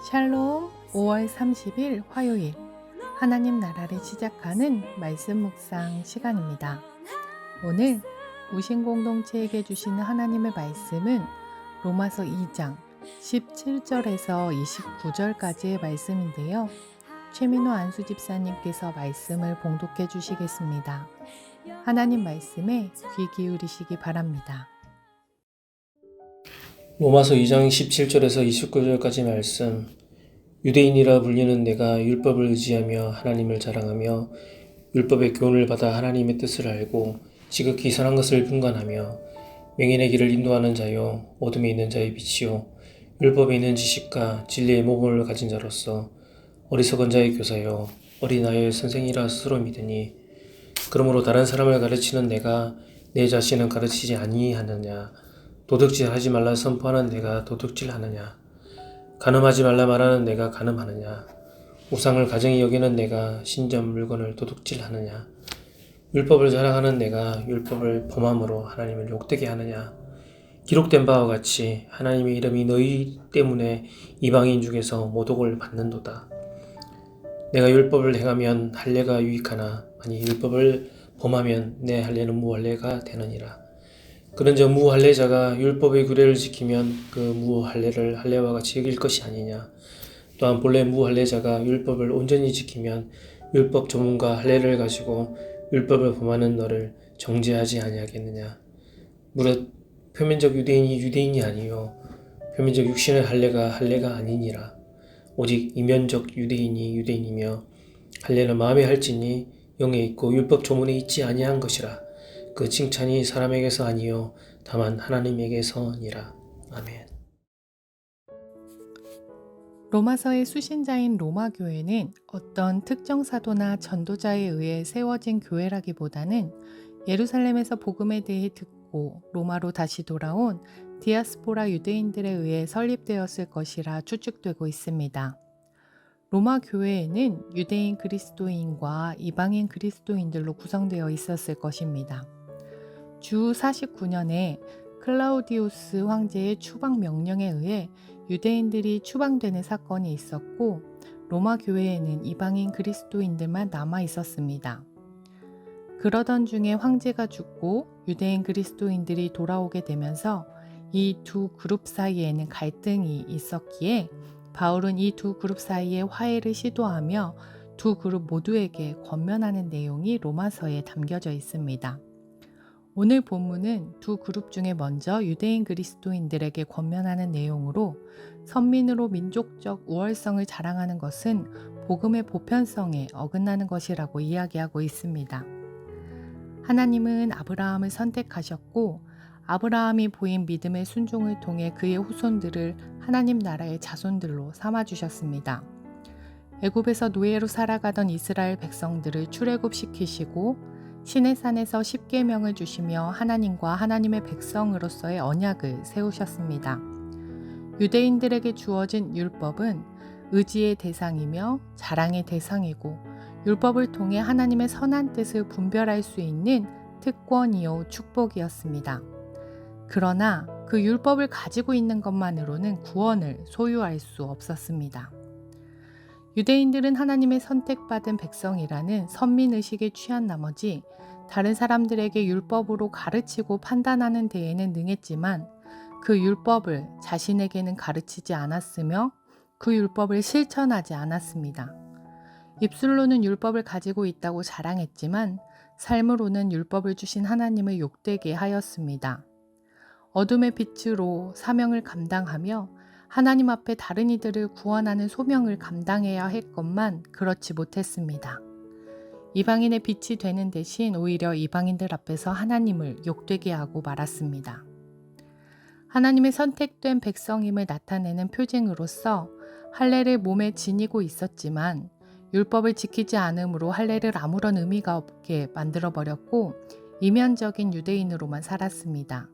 샬롬. 5월 30일 화요일, 하나님 나라를 시작하는 말씀 묵상 시간입니다. 오늘 우신 공동체에게 주시는 하나님의 말씀은 로마서 2장 17절에서 29절까지의 말씀인데요. 최민호 안수 집사님께서 말씀을 봉독해 주시겠습니다. 하나님 말씀에 귀 기울이시기 바랍니다. 로마서 2장 17절에서 29절까지 말씀. 유대인이라 불리는 내가 율법을 의지하며 하나님을 자랑하며 율법의 교훈을 받아 하나님의 뜻을 알고 지극히 선한 것을 분간하며 명인의 길을 인도하는 자요 어둠에 있는 자의 빛이요 율법에 있는 지식과 진리의 모범을 가진 자로서 어리석은 자의 교사요 어린아이의 선생이라 스스로 믿으니 그러므로 다른 사람을 가르치는 내가 내 자신은 가르치지 아니하느냐. 도둑질하지 말라 선포하는 내가 도둑질하느냐. 간음하지 말라 말하는 내가 간음하느냐. 우상을 가증히 여기는 내가 신전 물건을 도둑질하느냐. 율법을 자랑하는 내가 율법을 범함으로 하나님을 욕되게 하느냐. 기록된 바와 같이 하나님의 이름이 너희 때문에 이방인 중에서 모독을 받는도다. 내가 율법을 행하면 할례가 유익하나 만일 율법을 범하면 내 할례는 무할례가 되느니라. 그런즉 무할례자가 율법의 규례를 지키면 그 무할례를 할례와 같이 여길 것이 아니냐. 또한 본래 무할례자가 율법을 온전히 지키면 율법 조문과 할례를 가지고 율법을 범하는 너를 정죄하지 아니하겠느냐. 무릇 표면적 유대인이 유대인이 아니요 표면적 육신의 할례가 아니니라. 오직 이면적 유대인이 유대인이며 할례는 마음에 할지니 영에 있고 율법 조문에 있지 아니한 것이라. 그 칭찬이 사람에게서 아니요 다만 하나님에게서니라. 아멘. 로마서의 수신자인 로마 교회는 어떤 특정 사도나 전도자에 의해 세워진 교회라기보다는 예루살렘에서 복음에 대해 듣고 로마로 다시 돌아온 디아스포라 유대인들에 의해 설립되었을 것이라 추측되고 있습니다. 로마 교회에는 유대인 그리스도인과 이방인 그리스도인들로 구성되어 있었을 것입니다. 주 49년에 클라우디우스 황제의 추방 명령에 의해 유대인들이 추방되는 사건이 있었고 로마 교회에는 이방인 그리스도인들만 남아 있었습니다. 그러던 중에 황제가 죽고 유대인 그리스도인들이 돌아오게 되면서 이 두 그룹 사이에는 갈등이 있었기에 바울은 이 두 그룹 사이에 화해를 시도하며 두 그룹 모두에게 권면하는 내용이 로마서에 담겨져 있습니다. 오늘 본문은 두 그룹 중에 먼저 유대인 그리스도인들에게 권면하는 내용으로 선민으로 민족적 우월성을 자랑하는 것은 복음의 보편성에 어긋나는 것이라고 이야기하고 있습니다. 하나님은 아브라함을 선택하셨고 아브라함이 보인 믿음의 순종을 통해 그의 후손들을 하나님 나라의 자손들로 삼아주셨습니다. 애굽에서 노예로 살아가던 이스라엘 백성들을 출애굽시키시고 시내산에서 십계명을 주시며 하나님과 하나님의 백성으로서의 언약을 세우셨습니다. 유대인들에게 주어진 율법은 의지의 대상이며 자랑의 대상이고 율법을 통해 하나님의 선한 뜻을 분별할 수 있는 특권이요 축복이었습니다. 그러나 그 율법을 가지고 있는 것만으로는 구원을 소유할 수 없었습니다. 유대인들은 하나님의 선택받은 백성이라는 선민의식에 취한 나머지 다른 사람들에게 율법으로 가르치고 판단하는 데에는 능했지만 그 율법을 자신에게는 가르치지 않았으며 그 율법을 실천하지 않았습니다. 입술로는 율법을 가지고 있다고 자랑했지만 삶으로는 율법을 주신 하나님을 욕되게 하였습니다. 어둠의 빛으로 사명을 감당하며 하나님 앞에 다른 이들을 구원하는 소명을 감당해야 했건만 그렇지 못했습니다. 이방인의 빛이 되는 대신 오히려 이방인들 앞에서 하나님을 욕되게 하고 말았습니다. 하나님의 선택된 백성임을 나타내는 표징으로서 할례를 몸에 지니고 있었지만 율법을 지키지 않음으로 할례를 아무런 의미가 없게 만들어버렸고 이면적인 유대인으로만 살았습니다.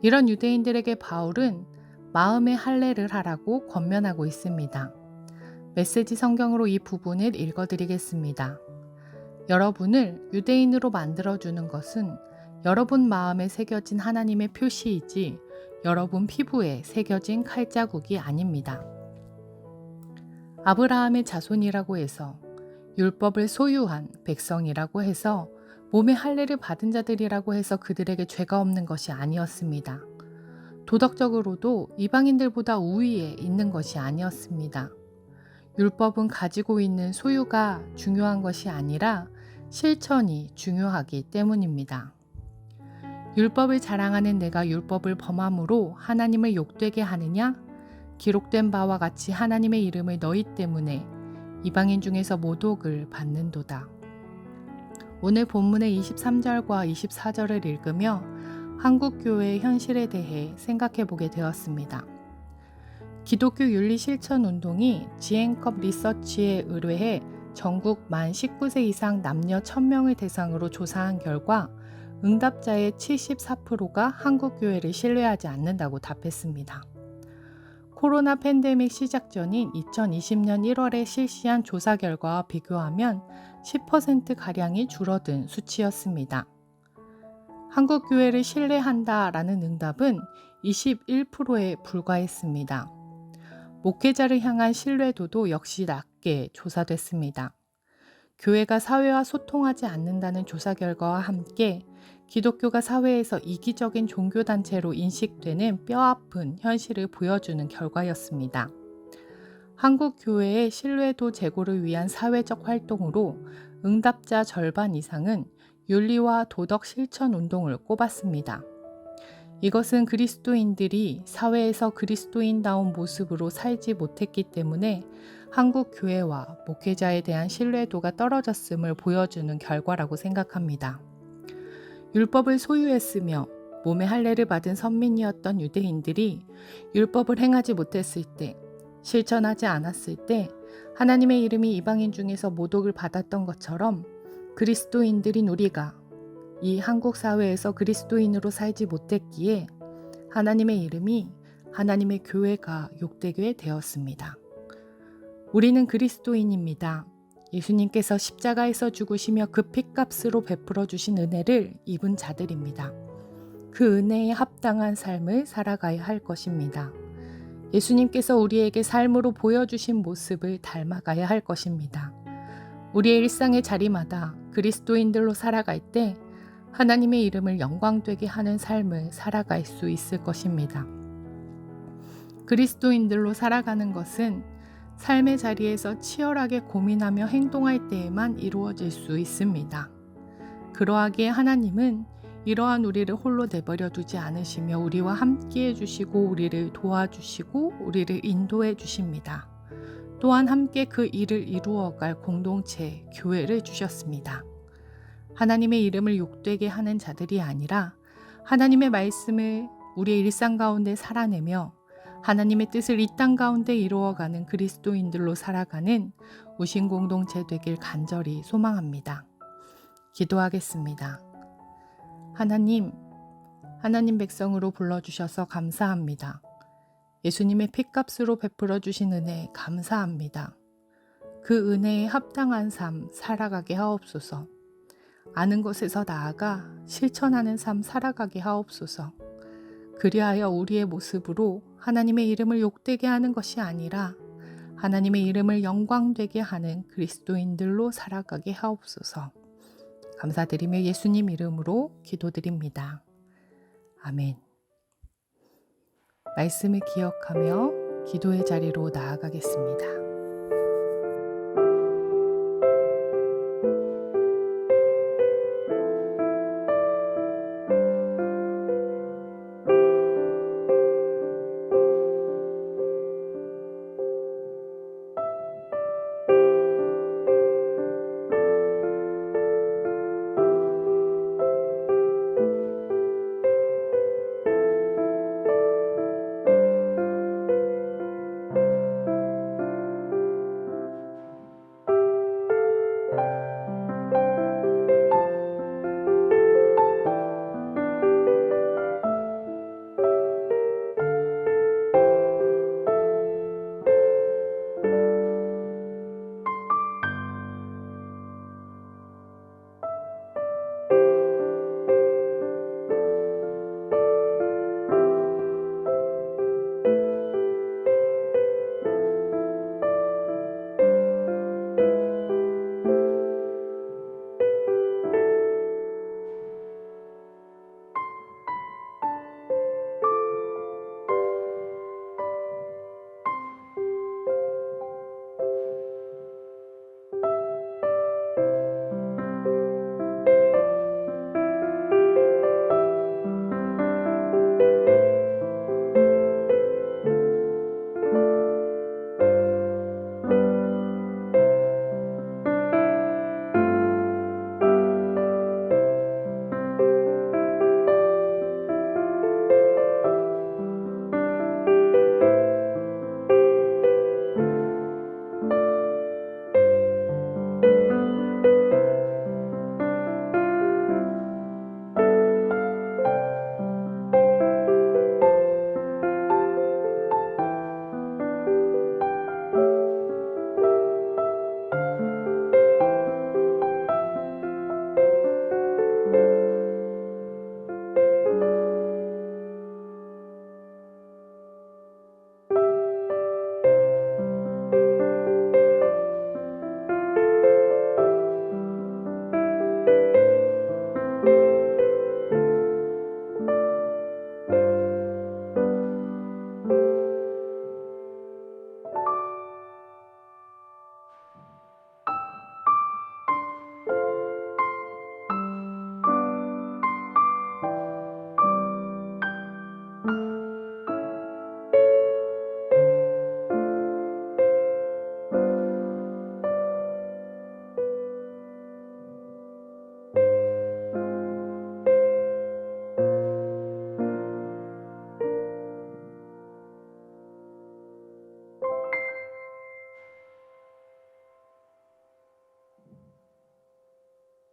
이런 유대인들에게 바울은 마음의 할례를 하라고 권면하고 있습니다. 메시지 성경으로 이 부분을 읽어드리겠습니다. 여러분을 유대인으로 만들어주는 것은 여러분 마음에 새겨진 하나님의 표시이지 여러분 피부에 새겨진 칼자국이 아닙니다. 아브라함의 자손이라고 해서 율법을 소유한 백성이라고 해서 몸의 할례를 받은 자들이라고 해서 그들에게 죄가 없는 것이 아니었습니다. 도덕적으로도 이방인들보다 우위에 있는 것이 아니었습니다. 율법은 가지고 있는 소유가 중요한 것이 아니라 실천이 중요하기 때문입니다. 율법을 자랑하는 내가 율법을 범함으로 하나님을 욕되게 하느냐? 기록된 바와 같이 하나님의 이름을 너희 때문에 이방인 중에서 모독을 받는도다. 오늘 본문의 23절과 24절을 읽으며 한국교회의 현실에 대해 생각해 보게 되었습니다. 기독교 윤리 실천 운동이 지앤컵 리서치에 의뢰해 전국 만 19세 이상 남녀 1000명을 대상으로 조사한 결과 응답자의 74%가 한국교회를 신뢰하지 않는다고 답했습니다. 코로나 팬데믹 시작 전인 2020년 1월에 실시한 조사 결과와 비교하면 10%가량이 줄어든 수치였습니다. 한국교회를 신뢰한다라는 응답은 21%에 불과했습니다. 목회자를 향한 신뢰도도 역시 낮게 조사됐습니다. 교회가 사회와 소통하지 않는다는 조사 결과와 함께 기독교가 사회에서 이기적인 종교단체로 인식되는 뼈아픈 현실을 보여주는 결과였습니다. 한국 교회의 신뢰도 제고를 위한 사회적 활동으로 응답자 절반 이상은 윤리와 도덕 실천 운동을 꼽았습니다. 이것은 그리스도인들이 사회에서 그리스도인다운 모습으로 살지 못했기 때문에 한국 교회와 목회자에 대한 신뢰도가 떨어졌음을 보여주는 결과라고 생각합니다. 율법을 소유했으며 몸의 할례를 받은 선민이었던 유대인들이 율법을 행하지 못했을 때, 실천하지 않았을 때 하나님의 이름이 이방인 중에서 모독을 받았던 것처럼 그리스도인들인 우리가 이 한국 사회에서 그리스도인으로 살지 못했기에 하나님의 이름이 하나님의 교회가 욕되게 되었습니다. 우리는 그리스도인입니다. 예수님께서 십자가에서 죽으시며 그 핏값으로 베풀어 주신 은혜를 입은 자들입니다. 그 은혜에 합당한 삶을 살아가야 할 것입니다. 예수님께서 우리에게 삶으로 보여주신 모습을 닮아가야 할 것입니다. 우리의 일상의 자리마다 그리스도인들로 살아갈 때 하나님의 이름을 영광되게 하는 삶을 살아갈 수 있을 것입니다. 그리스도인들로 살아가는 것은 삶의 자리에서 치열하게 고민하며 행동할 때에만 이루어질 수 있습니다. 그러하기에 하나님은 이러한 우리를 홀로 내버려 두지 않으시며 우리와 함께 해주시고 우리를 도와주시고 우리를 인도해 주십니다. 또한 함께 그 일을 이루어갈 공동체, 교회를 주셨습니다. 하나님의 이름을 욕되게 하는 자들이 아니라 하나님의 말씀을 우리의 일상 가운데 살아내며 하나님의 뜻을 이 땅 가운데 이루어가는 그리스도인들로 살아가는 우신 공동체 되길 간절히 소망합니다. 기도하겠습니다. 하나님 백성으로 불러주셔서 감사합니다. 예수님의 핏값으로 베풀어 주신 은혜 감사합니다. 그 은혜에 합당한 삶 살아가게 하옵소서. 아는 것에서 나아가 실천하는 삶 살아가게 하옵소서. 그리하여 우리의 모습으로 하나님의 이름을 욕되게 하는 것이 아니라 하나님의 이름을 영광되게 하는 그리스도인들로 살아가게 하옵소서. 감사드리며 예수님 이름으로 기도드립니다. 아멘. 말씀을 기억하며 기도의 자리로 나아가겠습니다.